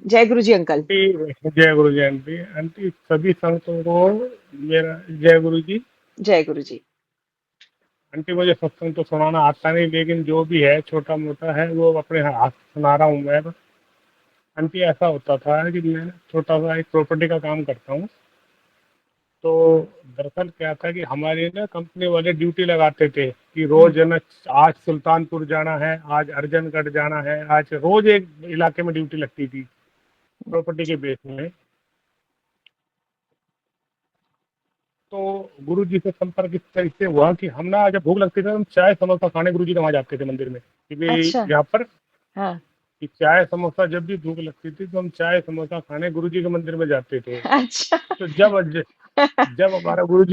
जय गुरु जी uncle. Aunty जय गुरु जी। Aunty aunty सभी संतों को मेरा जय गुरु जी। जय गुरु जी। आंटी मुझे सत्संग तो सुनाना आता नहीं, लेकिन जो भी है छोटा मोटा है वो अपने हाथ से सुना रहा हूँ मैं। आंटी ऐसा होता था कि मैं छोटा सा एक प्रॉपर्टी का काम करता हूँ। तो दरअसल क्या था कि हमारे ना कंपनी वाले ड्यूटी लगाते थे कि हम्म। रोज है ना, आज सुल्तानपुर जाना है, आज अर्जनगढ़ जाना है, आज रोज एक इलाके में ड्यूटी लगती थी प्रॉपर्टी के बेस में। तो गुरु जी से संपर्क इस तरह से हुआ कि हम ना जब भूख लगती थी तो हम चाय समोसा खाने गुरु जी के वहाँ जाते थे मंदिर में, कि भाई अच्छा। यहाँ पर हाँ। कि चाय समोसा, जब भी भूख लगती थी तो हम चाय समोसा खाने गुरु जी के मंदिर में जाते थे। अच्छा। तो जब हमारा गुरु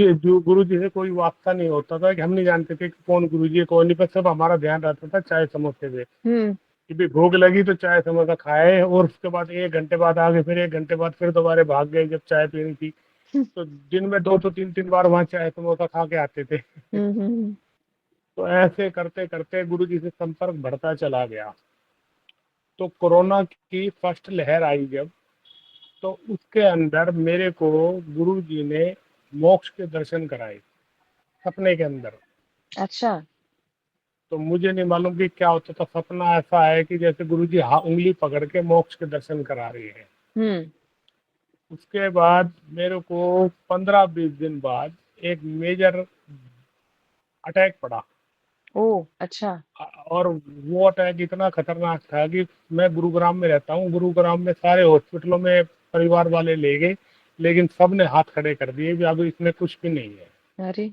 जी से कोई वास्ता नहीं होता था, कि हम नहीं जानते थे कि कौन गुरु जी है कौन नहीं, पर सब हमारा ध्यान रहता था चाय समोसे पे, हम्म। कि भाई भूख लगी तो चाय समोसा खाए, और उसके बाद 1 घंटे बाद आ गए, फिर 1 घंटे बाद फिर दोबारा भाग गए जब चाय पीनी थी। तो दिन में 2 तो 3 3 बार वहाँ चाय समोसा खा के आते थे। हम्म। तो ऐसे करते करते गुरु जी से संपर्क बढ़ता चला गया। तो कोरोना की फर्स्ट लहर आई जब, तो उसके अंदर मेरे को गुरु जी ने मोक्ष के दर्शन कराए सपने के अंदर। अच्छा। तो मुझे नहीं मालूम कि क्या होता था, सपना ऐसा है कि जैसे गुरु जी उंगली पकड़ के मोक्ष के दर्शन करा रही है। हम्म। उसके बाद मेरे को 15 20 दिन बाद एक मेजर अटैक पड़ा। ओ। अच्छा। और वो अटैक इतना खतरनाक था कि मैं गुरुग्राम में रहता हूँ, गुरुग्राम में सारे हॉस्पिटलों में परिवार वाले ले गए, लेकिन सब ने हाथ खड़े कर दिए कि अभी इसमें कुछ भी नहीं है। अरे।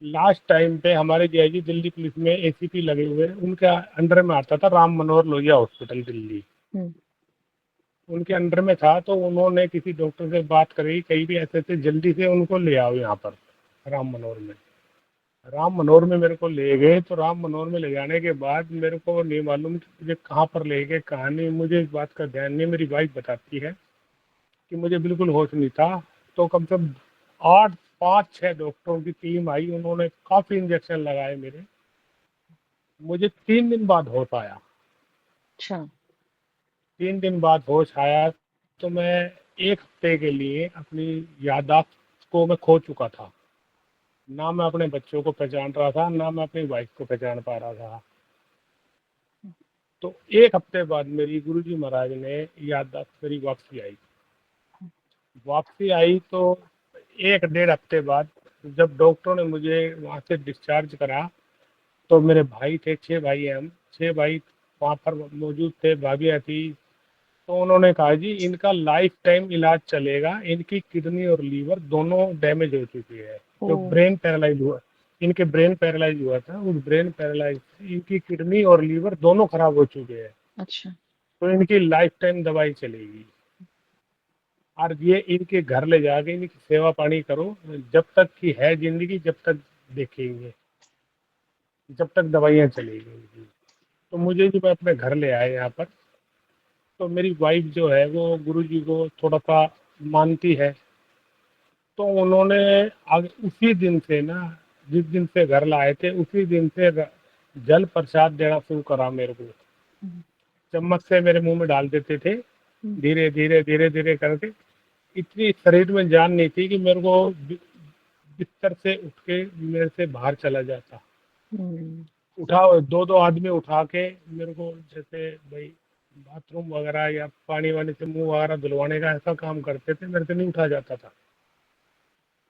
लास्ट टाइम पे हमारे जय दिल्ली पुलिस में एसीपी लगे हुए, उनके अंडर में आता था राम मनोहर लोहिया हॉस्पिटल दिल्ली, हम्म। उनके अंडर में था। तो उन्होंने किसी डॉक्टर से बात करी, कहीं भी ऐसे थे जल्दी से उनको ले आओ यहाँ पर राम मनोहर में। राम मनोहर में मेरे को ले गए। तो राम मनोहर में ले जाने के बाद मेरे को नहीं मालूम कि मुझे कहाँ पर ले गए कहाँ नहीं, मुझे इस बात का ध्यान नहीं। मेरी वाइफ बताती है कि मुझे बिल्कुल होश नहीं था। तो कम से कम 8 5 6 डॉक्टरों की टीम आई, उन्होंने काफ़ी इंजेक्शन लगाए मेरे। मुझे 3 दिन बाद होश आया। अच्छा। 3 दिन बाद होश आया। तो मैं 1 हफ्ते के लिए अपनी याददाश्त को मैं खो चुका था। ना मैं अपने बच्चों को पहचान रहा था, ना मैं अपनी वाइफ को पहचान पा रहा था। तो 1 हफ्ते बाद मेरी गुरुजी महाराज ने याददाश्त मेरी वापसी आई। वापसी आई तो 1 1.5 हफ्ते बाद जब डॉक्टरों ने मुझे वहाँ से डिस्चार्ज करा, तो मेरे भाई थे, 6 भाई हैं हम, 6 भाई वहाँ पर मौजूद थे, भाभियाँ थी। तो उन्होंने कहा जी इनका लाइफ टाइम इलाज चलेगा, इनकी किडनी और लीवर दोनों डैमेज हो चुकी है। ओ। जो ब्रेन पैरालाइज हुआ, इनके ब्रेन पैरालाइज हुआ था, उस ब्रेन पैरालाइज से इनकी किडनी और लीवर दोनों खराब हो चुके हैं। अच्छा। तो इनकी लाइफ टाइम दवाई चलेगी, और ये इनके घर ले जाके इनकी सेवा पानी करो, जब तक की है जिंदगी, जब तक देखेंगे, जब तक दवाइयाँ चलेगी इनकी। तो मुझे भी मैं अपने घर ले आए यहाँ पर। तो मेरी वाइफ जो है वो गुरुजी को थोड़ा सा मानती है। तो उन्होंने उसी दिन से ना, जिस दिन से घर लाए थे उसी दिन से जल प्रसाद देना शुरू करा मेरे को। हम्म। चम्मच से मेरे मुंह में डाल देते थे, धीरे धीरे धीरे धीरे करके। इतनी शरीर में जान नहीं थी कि मेरे को बिस्तर से उठ के मेरे से बाहर चला जाता। हम्म। उठा, दो दो आदमी उठा के मेरे को, जैसे भाई बाथरूम वगैरह या पानी वानी से मुंह वगैरह धुलवाने का ऐसा काम करते थे, मेरे से नहीं उठा जाता था।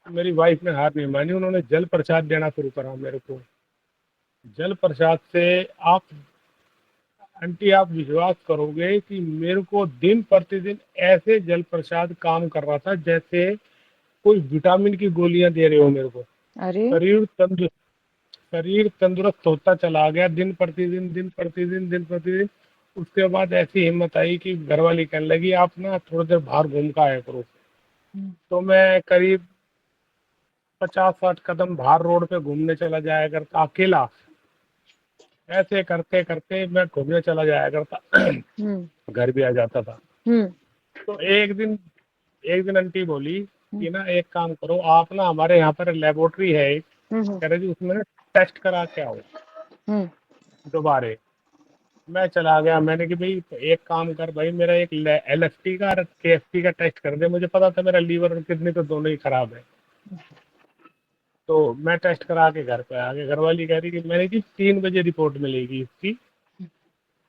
मेरी वाइफ ने हार नहीं मानी, उन्होंने जल प्रसाद देना शुरू करा मेरे को। जल प्रसाद से आप, आंटी आप विश्वास करोगे कि मेरे को दिन प्रतिदिन ऐसे जल प्रसाद काम कर रहा था जैसे कोई विटामिन की गोलियां दे रहे हो मेरे को। अरे। शरीर तंदुरुस्त, शरीर तंदुरुस्त होता चला गया दिन प्रतिदिन दिन प्रतिदिन दिन प्रतिदिन। उसके बाद ऐसी हिम्मत आई कि घरवाली कहने लगी आप ना थोड़ी देर बाहर घूम का आया करो। हम्म। तो मैं करीब 50 60 कदम बाहर रोड पे घूमने चला जाया करता अकेला। ऐसे करते करते मैं घूमने चला जाया करता। हम्म। घर भी आ जाता था। हम्म। तो एक दिन आंटी बोली कि ना एक काम करो आप ना, हमारे यहाँ पर लेबोरेटरी है एक, हम्म। कह रहे जी उसमें ना टेस्ट करा के आओ हम्म। दोबारे। मैं चला गया, मैंने कि भाई एक काम कर भाई, मेरा एक LFT का और KFT का टेस्ट कर दे, मुझे पता था मेरा लीवर और किडनी तो दोनों ही खराब है। तो मैं टेस्ट करा के घर पे आ गया, घर वाली कह रही कि मैंने कि 3 बजे रिपोर्ट मिलेगी इसकी।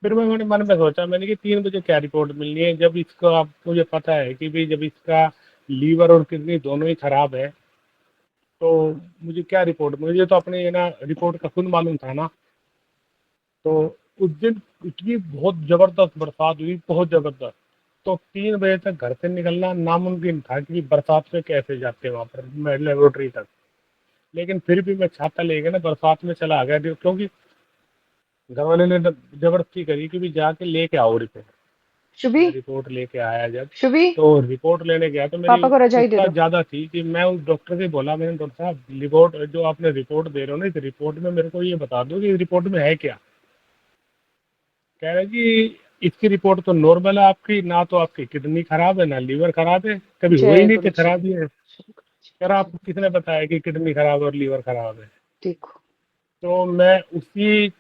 फिर मैंने मन में सोचा, मैंने कि 3 बजे क्या रिपोर्ट मिलनी है, जब इसको आप मुझे पता है कि भाई जब इसका लीवर और किडनी दोनों ही खराब है, तो मुझे क्या रिपोर्ट, मुझे तो अपने ये ना रिपोर्ट का खुद मालूम था ना। तो उस दिन इतनी बहुत जबरदस्त बरसात हुई, बहुत जबरदस्त। तो 3 बजे तक घर से निकलना नामुमकिन था कि बरसात में कैसे जाते वहां पर लेबोरेटरी तक। लेकिन फिर भी मैं छाता लेके ना बरसात में चला गया, क्योंकि घर वाले ने जबरदस्ती करी कि भी जाके लेके आओ रिपोर्ट। शुभी, मैं रिपोर्ट लेके आया जब, शुभी, तो रिपोर्ट लेने गया तो मेरी पापा को रजाई दे उत्साह दो। ज्यादा थी कि मैं उस डॉक्टर से बोला, मैंने डॉक्टर साहब रिपोर्ट जो आपने रिपोर्ट दे रहे हो ना, इस रिपोर्ट में मेरे को ये बता दो कि रिपोर्ट में है क्या। कह रहे जी इसकी रिपोर्ट तो नॉर्मल है आपकी, ना तो आपकी किडनी खराब है ना लीवर खराब है, कभी हुए ही जय नहीं थे गुरु जी। खराब ये। जय गुरु जी, कह रहा जय आपको किसने बताया कि किडनी खराब है और लीवर खराब है। देखो। तो मैं उसी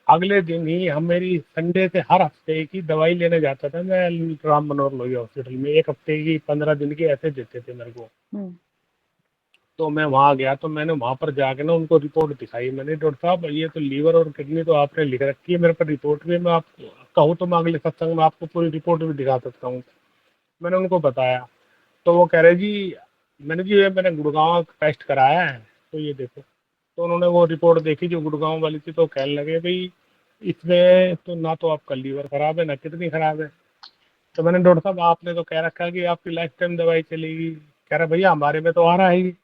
अगले दिन ही, हम मेरी संडे से हर हफ्ते की दवाई लेने जाता था मैं राम मनोहर लोहिया हॉस्पिटल में, एक हफ्ते की 15 दिन की ऐसे देते थे मेरे को। हम्म। तो मैं वहाँ गया तो मैंने वहाँ पर जाके ना उनको रिपोर्ट दिखाई, मैंने डॉक्टर साहब ये तो लीवर और किडनी तो आपने लिख रखी है मेरे पर रिपोर्ट में, मैं आपको कहूँ तो मैं अगले सत्संग में आपको पूरी रिपोर्ट भी दिखा सकता हूँ। मैंने उनको बताया। तो वो कह रहे जी, मैंने जी ये मैंने गुड़गांव टेस्ट कराया है, तो ये देखो। तो उन्होंने वो रिपोर्ट देखी जो गुड़गांव वाली थी, तो कहने लगे भाई इसमें तो ना तो आपका लीवर खराब है ना किडनी खराब है। तो मैंने डॉक्टर साहब आपने तो कह रखा है कि आपकी लाइफ टाइम दवाई चलेगी। कह रहा भैया हमारे में तो आ रहा है ही।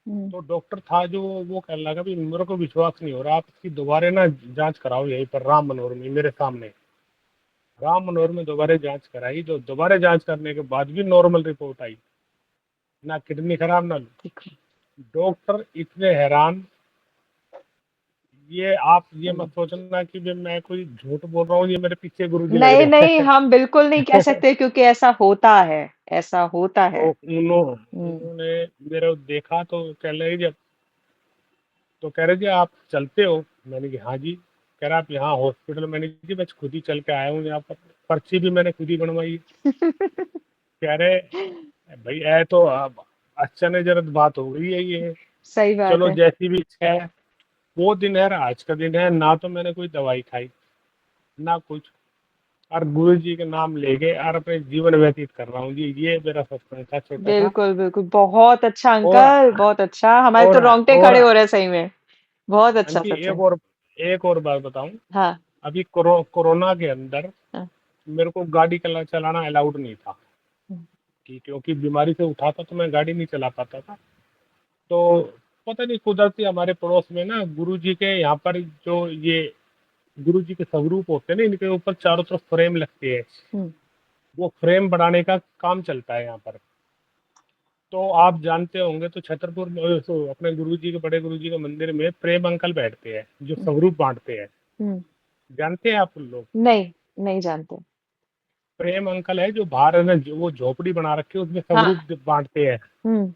हम्म। तो डॉक्टर था जो, वो कहने लगा भाई मेरे को विश्वास नहीं हो रहा, आप इसकी दोबारा ना जांच कराओ यहीं पर राम मनोहर में मेरे सामने। राम मनोहर में दोबारा जांच कराई, जो दोबारा जांच करने के बाद भी नॉर्मल रिपोर्ट आई, ना किडनी खराब ना। देखो। डॉक्टर इतने हैरान, ये आप ये मत हम्म। सोचना कि भी मैं कोई झूठ बोल रहा हूँ, ये मेरे पीछे गुरुजी लग नहीं रहे नहीं, हैं। हम बिल्कुल नहीं कह सकते क्योंकि ऐसा होता है। ऐसा होता है। तो हम्म। उन्होंने मेरे को देखा तो कह रहे जब, तो कह रहे जी आप चलते हो, मैंने कि हाँ जी। कह रहा आप यहाँ हॉस्पिटल, मैंने जी मैं खुद ही चल के आया हूँ यहाँ पर, पर्ची भी मैंने खुद ही बनवाई। कह रहे भाई ऐ तो अब अच्छा ने जरूरत बात हो गई है ये। सही बात चलो है। जैसी भी है, वो दिन है और आज का दिन है, ना तो मैंने कोई दवाई खाई ना कुछ, और गुरु जी के नाम लेके और अपने जीवन व्यतीत कर रहा हूँ जी। ये मेरा सत्संग था छोटा सा। बिल्कुल बिल्कुल, बहुत अच्छा और अंकल, बहुत अच्छा, हमारे तो और रोंगटे और खड़े हो रहे हैं सही में। बहुत अच्छा आंटी सच है। एक और बात बताऊं। हाँ। अभी कोरोना के अंदर हाँ। मेरे को गाड़ी चलाना अलाउड नहीं था, कि क्योंकि बीमारी से उठा था तो मैं गाड़ी नहीं चला पाता था। तो पता नहीं कुदरती हमारे पड़ोस में ना गुरु जी के यहाँ पर जो ये गुरु जी के स्वरूप होते हैं ना, इनके ऊपर चारों तरफ फ्रेम लगते हैं। हम्म। वो फ्रेम बढ़ाने का काम चलता है यहाँ पर। तो आप जानते होंगे तो छतरपुर में तो अपने गुरु जी के, बड़े गुरु जी के मंदिर में प्रेम अंकल बैठते हैं जो हम्म। स्वरूप बांटते हैं। हम्म। जानते हैं आप उन लोग? नहीं, नहीं जानते। प्रेम अंकल है जो बाहर है ना, जो वो झोपड़ी बना रखी है उसमें हाँ। स्वरूप बांटते हैं। हाँ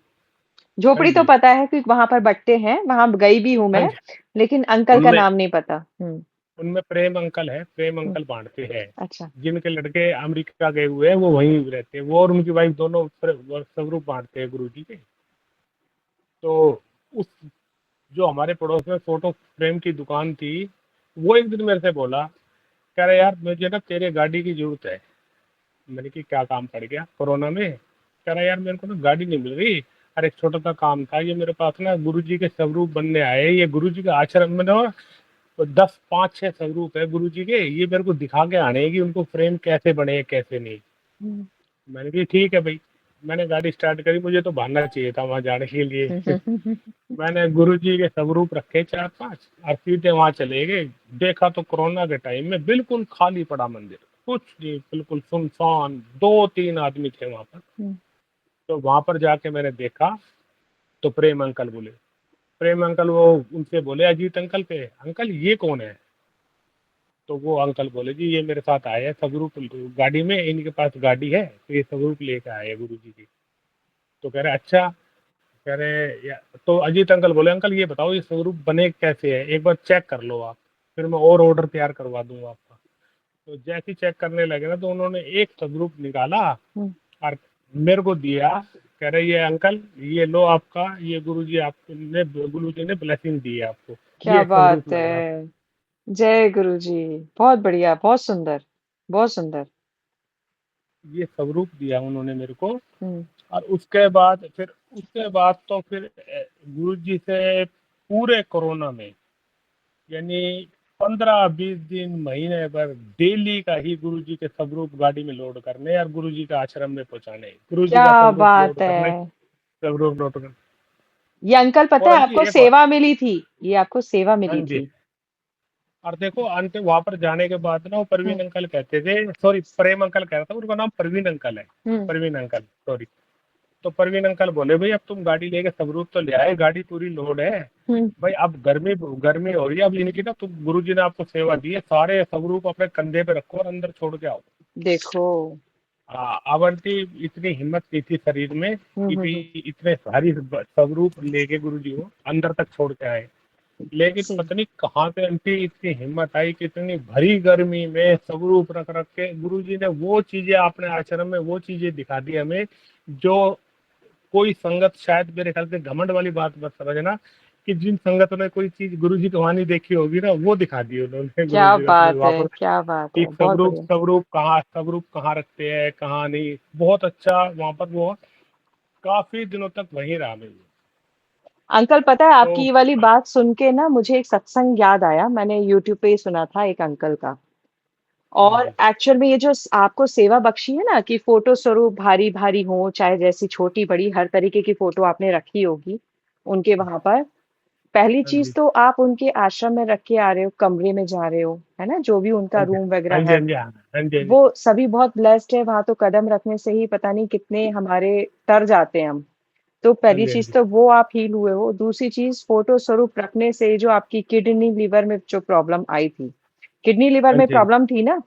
झोपड़ी तो जी। पता है कि वहां पर बट्टे हैं, वहां गई भी हूं हाँ मैं। जी। लेकिन अंकल का उनमें नाम नहीं पता। हम्म। उनमें प्रेम अंकल है, प्रेम हम्म। अंकल बांटते हैं। अच्छा। जिनके लड़के अमेरिका गए हुए हैं वो वहीं रहते हैं, वो और उनकी वाइफ दोनों स्वरूप बांटते हैं गुरु जी के। तो उस जो हमारे पड़ोस में फोटो फ्रेम की दुकान थी, वो एक दिन मेरे से बोला, कह रहा यार मुझे ना तेरे गाड़ी की जरूरत है। मैंने कि क्या काम पड़ गया कोरोना में? कह रहा यार मेरे को ना गाड़ी नहीं मिल रही, अरे एक छोटा सा काम था, ये मेरे पास ना गुरु जी के स्वरूप बनने आए हैं, ये गुरु जी के आश्रम में ना 10 5 6 स्वरूप है गुरु जी के, ये मेरे को दिखा के आने हैं कि उनको फ्रेम कैसे बने कैसे नहीं। हम्म। मैंने कहा ठीक है भाई। मैंने गाड़ी स्टार्ट करी, मुझे तो भागना चाहिए था वहां जाने के लिए। मैंने गुरु जी के स्वरूप रखे 4 5 और सीधे वहां चले गए। देखा तो कोरोना के टाइम में बिल्कुल खाली पड़ा मंदिर, कुछ नहीं, बिल्कुल सुनसान, 2 3 आदमी थे वहां पर। तो वहां पर जाके मैंने देखा, तो प्रेम अंकल बोले, प्रेम अंकल वो उनसे बोले अजीत अंकल पे, अंकल ये कौन है? तो वो अंकल बोले जी ये मेरे साथ आए हैं स्वरूप गाड़ी में, इनके पास गाड़ी है तो ये स्वरूप लेके आए हैं गुरु जी की। तो कह रहे अच्छा। कह रहे तो अजीत अंकल बोले अंकल ये बताओ ये स्वरूप बने कैसे है, एक बार चेक कर लो आप, फिर मैं और ऑर्डर तैयार करवा दूंगा आपका। तो जैसे ही चेक करने लगे ना, तो उन्होंने एक स्वरूप निकाला हम्म, और मेरे को दिया। कह रहे ये अंकल, ये लो आपका, ये गुरुजी आपको ने गुरुजी ने ब्लेसिंग दी है आपको, क्या ये स्वरूप बात लग रहा है। जय गुरु जी। बहुत बढ़िया, बहुत सुंदर, बहुत सुंदर। था। ये स्वरूप दिया उन्होंने मेरे को। हम्म। और उसके बाद तो फिर गुरुजी से पूरे कोरोना में, यानी 15-20 दिन, महीने भर डेली का ही गुरुजी के स्वरूप गाड़ी में लोड करने और गुरुजी के आश्रम में पहुंचाने, गुरुजी क्या का स्वरूप बात लोड करने, है। स्वरूप लोड करने। ये अंकल पता और है आंटी आपको एक बात, सेवा मिली थी। ये आपको सेवा हाँ मिली जी। थी। और देखो आंटी वहां पर जाने के बाद ना, वो हम्म। प्रवीण अंकल कहते थे, सॉरी प्रेम अंकल कह रहा था, उनका नाम प्रवीण अंकल है। हम्म। Praveen uncle, sorry. तो प्रवीण अंकल बोले भाई अब तुम गाड़ी लेके स्वरूप तो ले आए, गाड़ी पूरी लोड है हम्म। भाई, अब गर्मी गर्मी हो रही है, अब इनकी ना, तुम गुरुजी ने आपको सेवा दी है, सारे स्वरूप अपने कंधे पे रखो और अंदर छोड़ के आओ। देखो। अवंती इतनी हिम्मत नहीं थी शरीर में कि भी हम्म। इतने भारी स्वरूप लेके गुरुजी को अंदर तक छोड़ के आए। लेकिन सी। पता नहीं कहाँ से आंटी इतनी हिम्मत आई कि इतनी भरी गर्मी में स्वरूप रख रख के गुरुजी ने वो चीजें अपने आश्रम में वो चीजें दिखा दी हमें, जो कोई संगत, शायद मेरे ख्याल से घमंड वाली बात मत समझना, कि जिन संगतों ने कोई चीज गुरुजी की कहानी देखी होगी ना, वो दिखा दी उन्होंने क्या गुरुजी अपने बात वहां है, पर। क्या बात है, एक बहुत स्वरूप बढ़िया। स्वरूप कहाँ रखते हैं, कहाँ नहीं, बहुत अच्छा वहां पर वो काफी दिनों तक वहीं रहा मैं। अंकल पता है तो आपकी ये वाली बात सुन के ना मुझे एक सत्संग याद आया। मैंने यूट्यूब पे ही सुना था एक अंकल का। हाँ और जी, एक्चुअल में ये जो आपको सेवा बख्शी है ना कि फोटो स्वरूप भारी भारी हो चाहे जैसी छोटी बड़ी हर तरीके की फोटो आपने रखी होगी उनके वहां पर। पहली हाँ चीज जी, तो आप उनके आश्रम में रख के आ रहे हो, कमरे में जा रहे हो, है ना, जो भी उनका हाँ जी, रूम हाँ वगैरह जी, है। हाँ जी, हाँ जी, हाँ जी, वो सभी बहुत ब्लेस्ड है, वहां तो कदम रखने से ही पता नहीं कितने हमारे तर जाते हैं हम। तो हाँ पहली जी, हाँ चीज जी, तो वो आप हील हुए हो। दूसरी चीज फोटो स्वरूप रखने से जो आपकी किडनी लीवर में जो प्रॉब्लम आई थी, किडनी लीवर हाँ में जी। प्रॉब्लम थी ना,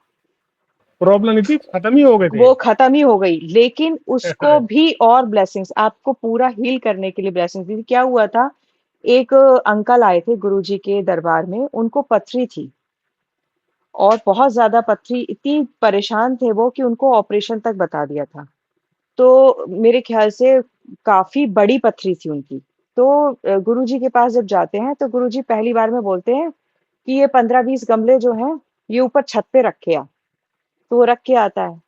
प्रॉब्लम नहीं थी, खत्म ही हो गए थे। वो खत्म ही हो गई। लेकिन उसको भी और ब्लेसिंग्स आपको पूरा हील करने के लिए ब्लेसिंग्स दी। क्या हुआ था, एक अंकल आए थे गुरुजी के दरबार में, उनको पथरी थी। और बहुत ज्यादा पथरी, इतनी परेशान थे वो कि उनको ऑपरेशन तक बता दिया था। तो मेरे ख्याल से काफी बड़ी पथरी थी उनकी। तो गुरुजी के पास जब जाते हैं तो गुरुजी पहली बार में बोलते हैं कि ये 15-20 गमले जो हैं ये ऊपर छत पे रखे आ। तो वो रख के आता है,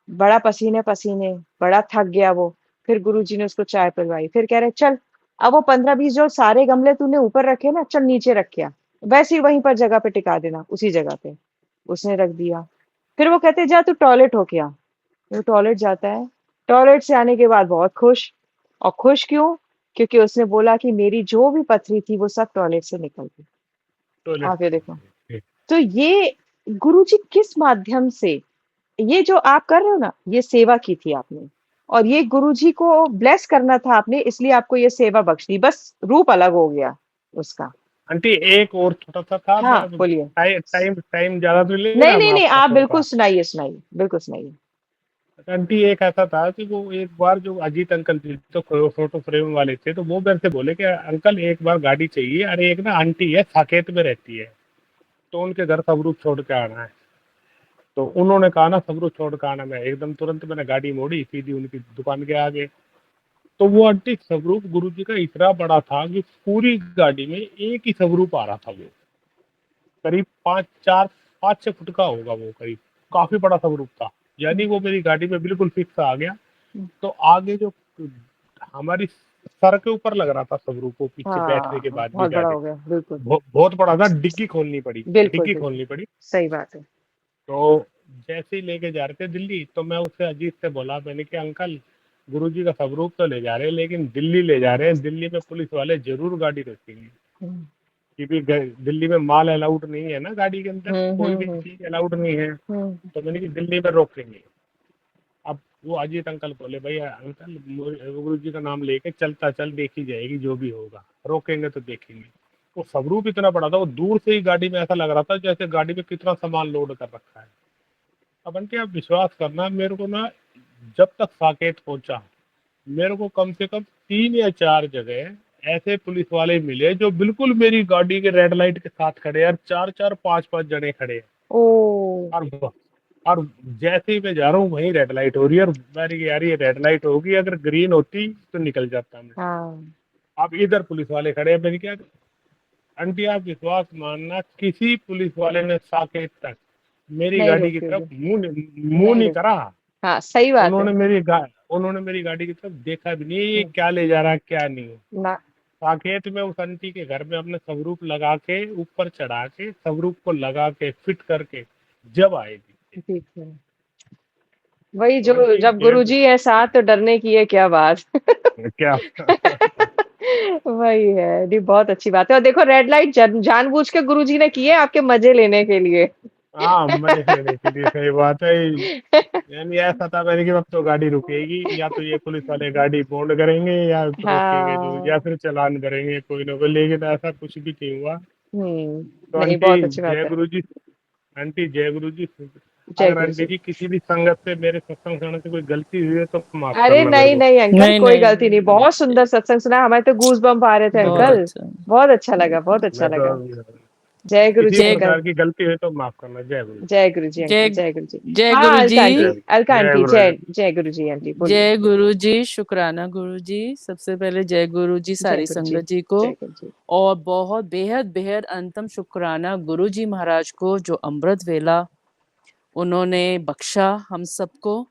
बड़ा पसीने पसीने, बड़ा थक गया वो। फिर गुरुजी ने उसको चाय पिलवाई, फिर कह रहे चल अब वो 15-20 जो सारे गमले तूने ऊपर रखे ना, चल नीचे रख के आ, वैसे ही वहीं पर जगह पे टिका देना, उसी जगह पे। उसने रख दिया। फिर वो कहते जा तू टॉयलेट होके आ। वो टॉयलेट जाता है। टॉयलेट से आने के बाद बहुत खुश। और खुश क्यों? क्योंकि उसने बोला कि मेरी जो भी पथरी थी वो सब टॉयलेट से निकल गई। टॉयलेट आगे देखो। से। तो ये गुरुजी किस माध्यम से, ये जो आप कर रहे हो ना, ये सेवा की थी आपने। और ये गुरुजी को ब्लेस करना था आपने, इसलिए आपको ये सेवा बख्श दी, बस रूप अलग हो गया उसका। आंटी एक और छोटा सा था, हाँ बोलिए। टाइम टाइम टाइम ज्यादा तो नहीं लेगा मैं नहीं नहीं, आपका आप बिल्कुल थोड़ा। सुनाइए, सुनाइए, बिल्कुल सुनाइए। आंटी एक ऐसा था कि वो एक बार जो अजीत अंकल जी तो फोटो फ्रेम वाले थे, तो वो मेरे से बोले कि अंकल एक बार गाड़ी चाहिए, अरे एक ना आंटी है साकेत में रहती है, तो उनके घर सबरूप छोड़ के आना है। तो उन्होंने कहा ना सबरूप छोड़ के आना, मैं एकदम तुरंत मैंने गाड़ी मोड़ी, सीधी उनकी दुकान के आगे। तो वो आंटी स्वरूप गुरु जी का इतना बड़ा था कि पूरी गाड़ी में एक ही स्वरूप आ रहा था, वो करीब 5-6 फुट का होगा वो करीब, काफी बड़ा स्वरूप था। यानी वो मेरी गाड़ी में बिल्कुल फिक्स आ गया। तो आगे जो हमारी सर के ऊपर लग रहा था स्वरूप, वो पीछे बैठने के हाँ बाद भी बहुत बड़ा जाके हो गया, बिल्कुल। बहुत बड़ा था, डिग्गी खोलनी पड़ी, बिल्कुल डिग्गी बिल्कुल। खोलनी पड़ी। सही बात है। तो जैसे ही लेके जा रहे थे दिल्ली, तो मैं उससे अजीत से बोला, मैंने कि अंकल गुरुजी का स्वरूप तो ले जा रहे हैं, लेकिन दिल्ली ले जा रहे हैं, दिल्ली में पुलिस वाले जरूर गाड़ी रोकेंगे, हम्म। क्योंकि दिल्ली में माल अलाउड नहीं है ना, गाड़ी के अंदर कोई भी हम्म। चीज अलाउड नहीं है। हम्म। तो मैंने कि दिल्ली में रोकेंगे। अब वो अजीत अंकल बोले भैया अंकल गुरु जी का नाम लेके चलता चल, देखी जाएगी जो भी होगा, रोकेंगे तो देखेंगे। वो स्वरूप इतना बड़ा था, वो दूर से ही गाड़ी में ऐसा लग रहा था जैसे गाड़ी में कितना सामान लोड कर रखा है। अब आंटी आप विश्वास करना, मेरे को ना जब तक साकेत पहुंचा, मेरे को कम से कम 3 या 4 जगह ऐसे पुलिस वाले मिले जो बिल्कुल मेरी गाड़ी के रेड लाइट के साथ खड़े हैं, और 4-4 5-5 जने खड़े हैं। ओ। और और जैसे ही मैं जा रहा हूँ वहीं रेड लाइट हो रही है, और मैंने कहा, यार ये रेड लाइट होगी, अगर ग्रीन होती तो निकल जाता मैं। हाँ, अब इधर पुलिस वाले खड़े हैं, मैंने क्या, आंटी आप विश्वास मानना, किसी पुलिस वाले ने साकेत तक मेरी नहीं गाड़ी की रोकी तरफ होगी, मुंह नहीं नहीं रोकी। करा। हाँ, सही बात है। उन्होंने उन्होंने मेरी गाड़ी की तरफ देखा भी नहीं, ये हम्म, क्या ले जा रहा है क्या नहीं। ना। साकेत में उस आंटी के घर में अपने सबरूप लगा के, ऊपर चढ़ा के सबरूप को लगा के फिट करके जब आएगी। ठीक है। वही, तो जो आंटी जब जय गुरुजी है साथ तो डरने की है क्या बात। क्या। वही है, नहीं बहुत अच्छी बात है। और देखो रेड लाइट जानबूझ के गुरुजी ने की है आपके मजे लेने के लिए। हाँ, मजे लेने के लिए, सही बात है। यानी ऐसा था मैंने कि अब तो गाड़ी रुकेगी, या तो ये पुलिस वाले गाड़ी बॉन्ड करेंगे या रोकेंगे जो, हाँ। या फिर चालान करेंगे कोई ना कोई, लेकिन ऐसा कुछ भी नहीं हुआ। तो नहीं आंटी बहुत अच्छी बात जय है। गुरु जी, आंटी जय गुरु जी। जय अगर गुरु आंटी जी। जी किसी भी संगत से, मेरे सत्संग सुनने से कोई गलती हुई है तो माफ अरे करना मेरे नहीं को। नहीं अंकल, नहीं कोई नहीं गलती नहीं, बहुत सुंदर सत्संग सुना, हमें तो गूज बम्प आ रहे थे बहुत अंकल। अच्छा। बहुत अच्छा लगा, बहुत अच्छा मैं लगा। तो जय गुरु किसी जी भी जय अंकल। प्रकार की गलती हुई तो माफ करना। जय गुरु जी। जय गुरु जी अंकल, जय जय गुरु जी। जय हाँ गुरु जी। अलका आंटी, अलका जय आंटी, गुरु। जय जय गुरु जी आंटी बोलिए। जय गुरु जी, शुक्राना गुरु जी। सबसे पहले जय गुरु जी जय सारी गुरु जी। संगत जी को। जय गुरु जी। और बहुत बेहद बेहद अंतम शुक्राना गुरु जी महाराज को, जो अमृत वेला उन्होंने बख्शा हम सबको।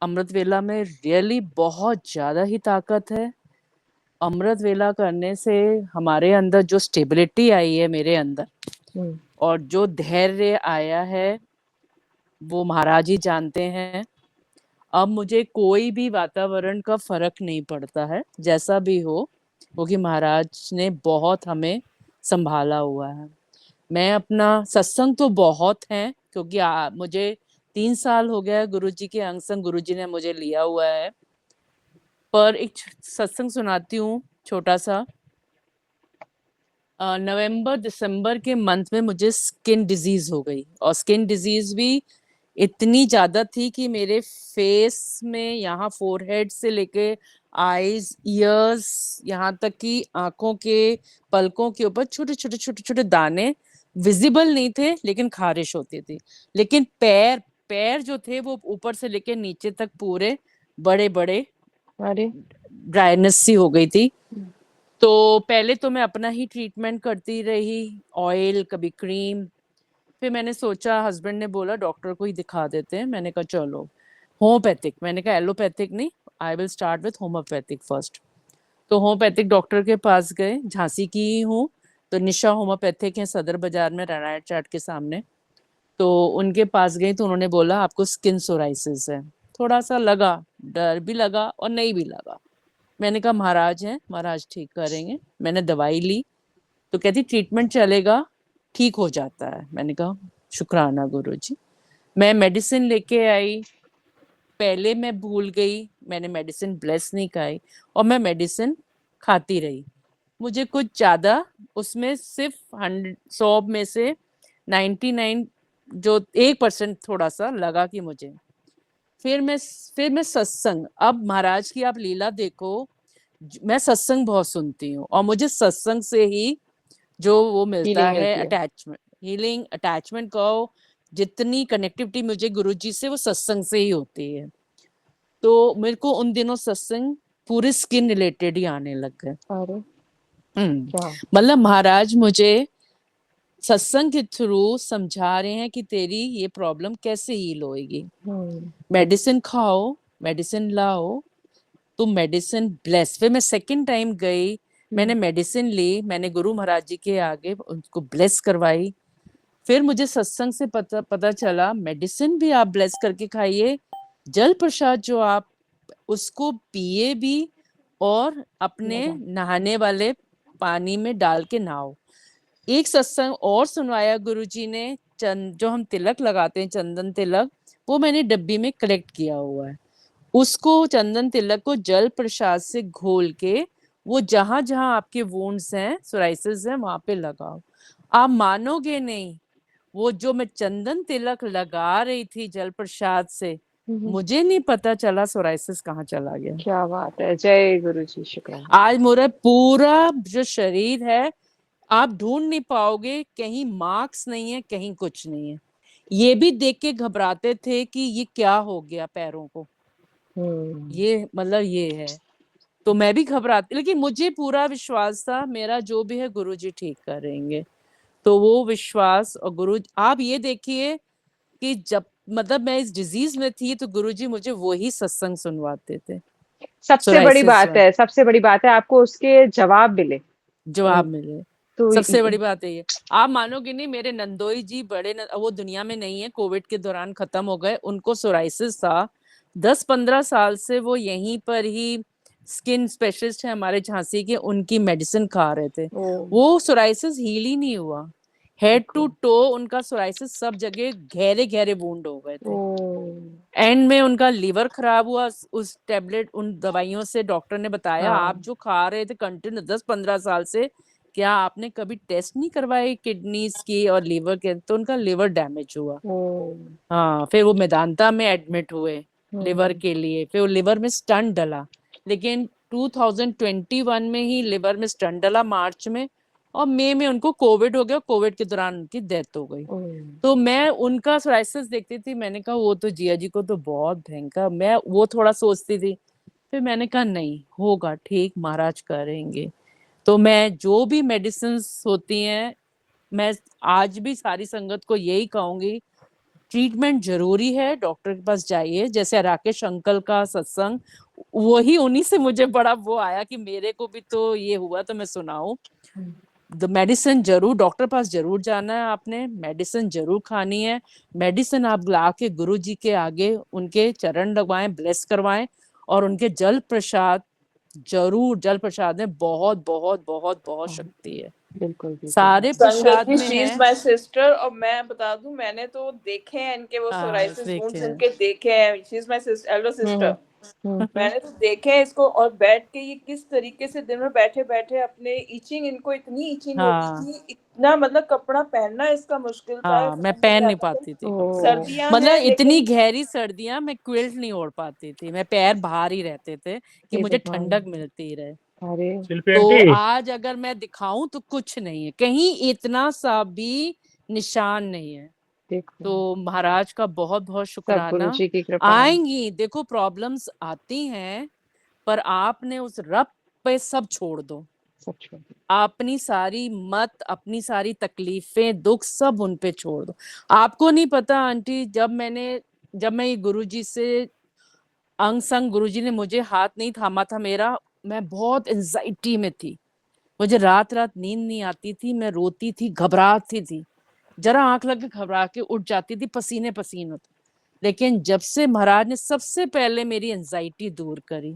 अमृत वेला में रियली बहुत ज्यादा ही ताकत है। अमृत वेला करने से हमारे अंदर जो स्टेबिलिटी आई है मेरे अंदर, हम्म। और जो धैर्य आया है, वो महाराज ही जानते हैं। अब मुझे कोई भी वातावरण का फर्क नहीं पड़ता है, जैसा भी हो, क्योंकि महाराज ने बहुत हमें संभाला हुआ है। मैं अपना सत्संग तो बहुत है, क्योंकि मुझे 3 साल हो गया है गुरुजी के अंग संग, गुरुजी ने मुझे लिया हुआ है। पर एक सत्संग सुनाती हूँ छोटा सा। नवंबर दिसंबर के मंथ में मुझे स्किन डिजीज हो गई, और स्किन डिजीज भी इतनी ज्यादा थी कि मेरे फेस में, यहाँ फोरहेड से लेके आईज, ईयर्स, यहाँ तक कि आंखों के पलकों के ऊपर छोटे छोटे छोटे छोटे दाने विजिबल नहीं थे, लेकिन खारिश होती थी। लेकिन पैर पैर जो थे वो ऊपर से लेके नीचे तक पूरे बड़े बड़े अरे। ड्राइनेस सी हो गई थी। तो पहले तो मैं अपना ही ट्रीटमेंट करती रही, ऑयल कभी क्रीम। फिर मैंने सोचा, हस्बैंड ने बोला डॉक्टर को ही दिखा देते हैं। मैंने कहा चलो होम्योपैथिक, मैंने कहा एलोपैथिक नहीं, I will start with homeopathic first. तो होम्योपैथिक डॉक्टर के पास गए, झांसी की ही हूँ। तो निशा होम्योपैथिक है सदर बाजार में, रानायण चाट के सामने। तो उनके पास गई तो उन्होंने बोला आपको स्किन सोराइसिस है। थोड़ा सा लगा, डर भी लगा और नहीं भी लगा। मैंने कहा महाराज हैं, महाराज ठीक करेंगे। मैंने दवाई ली, तो कहती ट्रीटमेंट चलेगा, ठीक हो जाता है। मैंने कहा शुक्राना गुरु जी। मैं मेडिसिन लेके आई, पहले मैं भूल गई, मैंने मेडिसिन ब्लेस नहीं खाई, और मैं मेडिसिन खाती रही। मुझे कुछ ज्यादा, उसमें सिर्फ 100 में से 99, जो 1% थोड़ा सा लगा कि मुझे। फिर मैं सत्संग, अब महाराज की आप लीला देखो। मैं सत्संग बहुत सुनती हूँ, और मुझे सत्संग से ही जो वो मिलता हीलिंग है, मिलती है। अटैचमेंट, हीलिंग, अटैचमेंट कहो, जितनी कनेक्टिविटी मुझे गुरुजी से, वो सत्संग से ही होती है। तो मेरे को उन दिनों सत्संग पूरे स्किन रिलेटेड ही आने लग गए। अरे हम्म। क्या। मतलब महाराज मुझे सत्संग के थ्रू समझा रहे हैं कि तेरी ये प्रॉब्लम कैसे हील होएगी। हम्म। मेडिसिन खाओ, मेडिसिन लाओ, तुम मेडिसिन ब्लेस। फिर मैं सेकंड टाइम गई, मैंने मेडिसिन ली, मैंने गुरु महाराज जी के आगे उनको ब्लेस करवाई। फिर मुझे सत्संग से पता चला मेडिसिन भी आप ब्लेस करके खाइए, जल प्रसाद जो आप उसको पिए भी, और अपने लगा। नहाने वाले पानी में डाल के नहाओ। एक सत्संग और सुनवाया गुरुजी ने, जो हम तिलक लगाते हैं, चंदन तिलक, वो मैंने डब्बी में कलेक्ट किया हुआ है। उसको, चंदन तिलक को जल प्रसाद से घोल के, वो जहां जहां आपके वुंड्स हैं, सोराइसिस हैं, वहां पे लगाओ। आप मानोगे नहीं, वो जो मैं चंदन तिलक लगा रही थी जल प्रसाद से, मुझे नहीं पता चला सोराइसिस कहाँ चला गया। क्या बात है, जय गुरु जी, शुक्राना। आज मेरा पूरा जो शरीर है, आप ढूंढ नहीं पाओगे, कहीं मार्क्स नहीं है, कहीं कुछ नहीं है। ये भी देख के घबराते थे कि ये क्या हो गया पैरों को, ये मतलब ये है। तो मैं भी घबराती, लेकिन मुझे पूरा विश्वास था मेरा जो भी है गुरुजी ठीक करेंगे। तो वो विश्वास, और गुरु, आप ये देखिए कि जब मतलब मैं इस डिजीज में थी तो गुरुजी मुझे वही सत्संग सुनवाते थे, सबसे बड़ी सोराइसिस बात है, सबसे बड़ी बात है आपको उसके जवाब मिले। जवाब मिले। तो सबसे बड़ी बात है ये, आप मानोगे नहीं, मेरे नंदोई जी वो दुनिया में नहीं है, कोविड के दौरान खत्म हो गए, उनको सोराइसिस था 10-15 साल से, वो यहीं पर ही स्किन स्पेशलिस्ट है हमारे झांसी के, उनकी मेडिसिन खा रहे थे, वो सोराइसिस हील ही नहीं हुआ, हेड टू टो उनका सोराइसिस, सब जगह गहरे गहरे वुंड हो गए थे। एंड में उनका लीवर खराब हुआ उस टेबलेट, उन दवाइयों से। डॉक्टर ने बताया आप जो खा रहे थे कंटिन्यू 10-15 साल से, क्या आपने कभी टेस्ट नहीं करवाए किडनीज की और लीवर के? तो उनका लीवर डैमेज हुआ। हाँ, फिर वो मेदांता में एडमिट हुए लिवर के लिए, फिर वो लिवर में स्टंट डला, लेकिन 2021 में ही लिवर में स्टंट डला मार्च में, और मई में उनको कोविड हो गया, कोविड के दौरान उनकी डेथ हो गई। तो मैं उनका सोराइसिस देखती थी, मैंने कहा वो तो जिया जी को तो बहुत भयंकर, मैं वो थोड़ा सोचती थी, फिर मैंने कहा नहीं होगा ठीक, महाराज करेंगे। तो मैं जो भी मेडिसिन होती हैं, मैं आज भी सारी संगत को यही कहूंगी, ट्रीटमेंट जरूरी है, डॉक्टर के पास जाइए। जैसे राकेश अंकल का सत्संग, वही उन्हीं से मुझे बड़ा वो आया कि मेरे को भी तो ये हुआ, तो मैं सुनाऊं। द मेडिसिन जरूर, डॉक्टर पास जरूर जाना है आपने, मेडिसिन जरूर खानी है। मेडिसिन आप ला के गुरु जी के आगे उनके चरण लगवाएं, ब्लेस करवाएं, और उनके जल प्रसाद जरूर, जल प्रसाद में बहुत बहुत बहुत बहुत शक्ति है, बिल्कुल सारे संगत प्रसाद भी, में शी इज है। माय सिस्टर, और मैं बता दूं, मैंने तो देखे हैं इनके वो सोराइसिस देखे वुंड्स, हैं। इनके देखे हैं, she is my elder sister, hmm मैंने तो देखे हैं इसको, और बैठ के ये किस तरीके से दिन में बैठे बैठे अपने ईचिंग, इनको इतनी ईचिंग होती हाँ थी, इतना मतलब कपड़ा पहनना इसका मुश्किल था, हाँ, मैं समझ पहन में नहीं आता था। पाती थी, सर्दियां मतलब हैं इतनी लेकिन गहरी सर्दियां, मैं क्विल्ट नहीं ओढ़ पाती थी, मैं पैर बाहर ही रहते थे कि हे मुझे भगवान। ठंडक मिलती रहे। अरे शिल्पी तो आंटी, आज अगर मैं दिखाऊं तो कुछ नहीं है, कहीं इतना सा भी निशान नहीं है। देखो, तो महाराज का बहुत बहुत सब गुरु शुक्राना। जी की कृपा है। आएंगी, देखो प्रॉब्लम्स आती हैं, पर आपने उस रब पे सब छोड़ दो, सब छोड़ दो। अपनी सारी मत, अपनी सारी तकलीफें, दुख सब उन पे छोड़ दो। आपको नहीं पता आंटी, जब मैं ये गुरुजी से अंग संग, गुरुजी ने मुझे हाथ नहीं थामा था मेरा, मैं बहुत एंजाइटी में थी, मुझे रात रात नींद नहीं आती थी, मैं रोती थी, घबराती थी, जरा आंख लग के घबरा के उठ जाती थी, पसीने पसीने होते। लेकिन जब से महाराज ने सबसे पहले मेरी एंजाइटी दूर करी,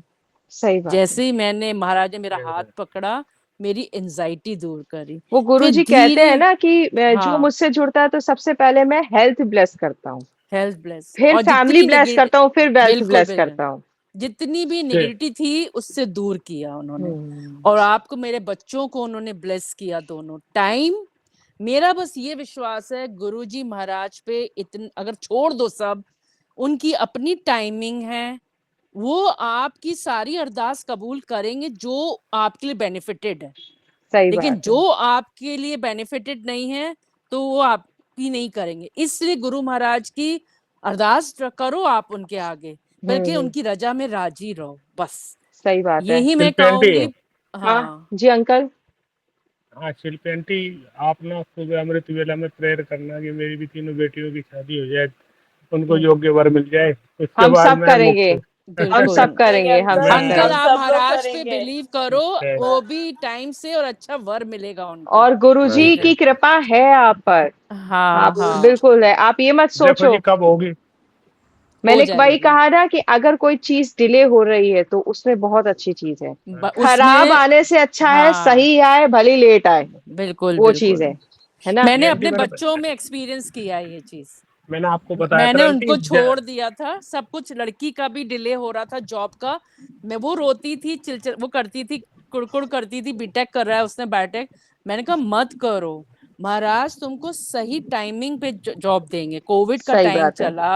सही बात है। जैसे ही मैंने, महाराज ने मेरा हाथ पकड़ा, मेरी एंजाइटी दूर करी। वो गुरु फिर जी कहते धीरे, हैं ना कि जो हाँ, मुझसे जुड़ता है तो सबसे पहले मैं हेल्थ ब्लेस करता हूँ, हेल्थ ब्लेस, फिर और फैमिली जितनी ब्लेस नेगेटिव, करता हूँ, फिर वेल्थ बिल्कुल ब्लेस बिल्कुल, करता हूँ। जितनी भी शि- नेगेटिविटी थी उससे दूर किया उन्होंने। हम्म, और आपको, मेरे बच्चों को उन्होंने ब्लेस किया दोनों टाइम। मेरा बस ये विश्वास है गुरुजी महाराज पे, इतन अगर छोड़ दो सब, उनकी अपनी टाइमिंग है, वो आपकी सारी अरदास कबूल करेंगे जो आपके लिए बेनिफिटेड है। सही लेकिन बात है। जो आपके लिए बेनिफिटेड नहीं है तो वो आपकी नहीं करेंगे। इसलिए गुरु महाराज की अरदास करो आप उनके आगे, बल्कि हम्म, उनकी रजा में राजी रहो, बस सही बात है। यही मैं शिल्पी आंटी, कहूंगी। हाँ हाँ जी अंकल। हाँ शिल्पी आंटी, आप ना सुबह अमृत वेला में प्रेयर करना कि मेरी भी तीनों बेटियों की शादी हो जाए, उनको योग्य वर मिल जाए, उसके हम बाद सब मैं करेंगे, मुक्त। हम बिल्कुल। सब नहीं करेंगे, हम अंकल, सब अंकल मैं करेंगे। आप सब लोग महाराज पे करेंगे। बिलीव करो, वो भी टाइम से और अच्छा वर मिलेगा उनको, और गुरु जी ठीक की है। कृपा है आप पर। हाँ आप हाँ, बिल्कुल है, आप ये मत देखो सोचो। जी कब होगी। हो मैंने वही जाएगी। कहा ना कि अगर कोई चीज डिले हो रही है तो उसमें बहुत अच्छी चीज है। खराब उसमें, आने से अच्छा है हाँ, सही आए भली लेट आए, बिल्कुल वो चीज बिल्कुल, है ना। मैंने ये आंटी अपने मैंने बच्चों में एक्सपीरियंस किया है ये चीज। मैंने आपको बताया था मैंने ना उनको आंटी छोड़ दिया था सब कुछ, लड़की का भी डिले हो रहा था, जॉब का, मैं वो रोती थी, चिलचिल वो करती थी, कुड़कुड़ करती थी, बीटेक कर रहा है उसने, बायोटेक। मैंने कहा मत करो, महाराज तुमको सही टाइमिंग पे जॉब देंगे। कोविड का सही टाइम बात है। चला,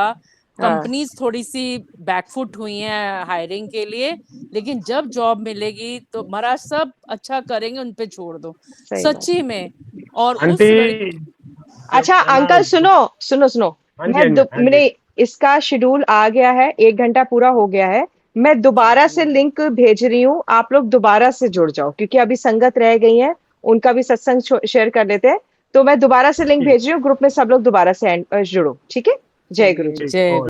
हाँ कंपनीज थोड़ी सी बैकफुट हुई हैं हायरिंग के लिए, लेकिन जब जॉब मिलेगी तो महाराज सब अच्छा करेंगे, उन पे छोड़ दो, सही बात सच्ची है। में। और आंटी, उस लड़की, अच्छा है ना, अंकल सुनो सुनो सुनो, हाँ जी, हाँ जी, हाँ जी। नहीं, इसका शेड्यूल आ गया है, 1 घंटा पूरा हो गया है। मैं दोबारा से लिंक भेज रही हूँ, आप लोग दोबारा से जुड़ जाओ, क्योंकि अभी संगत रह गई है, उनका भी सत्संग शेयर कर लेते हैं। तो मैं दोबारा से लिंक ठीक भेज रही हूँ, ग्रुप में सब लोग दोबारा से जुड़ो, ठीक है। जय गुरु जी। ठीक, जय ओके।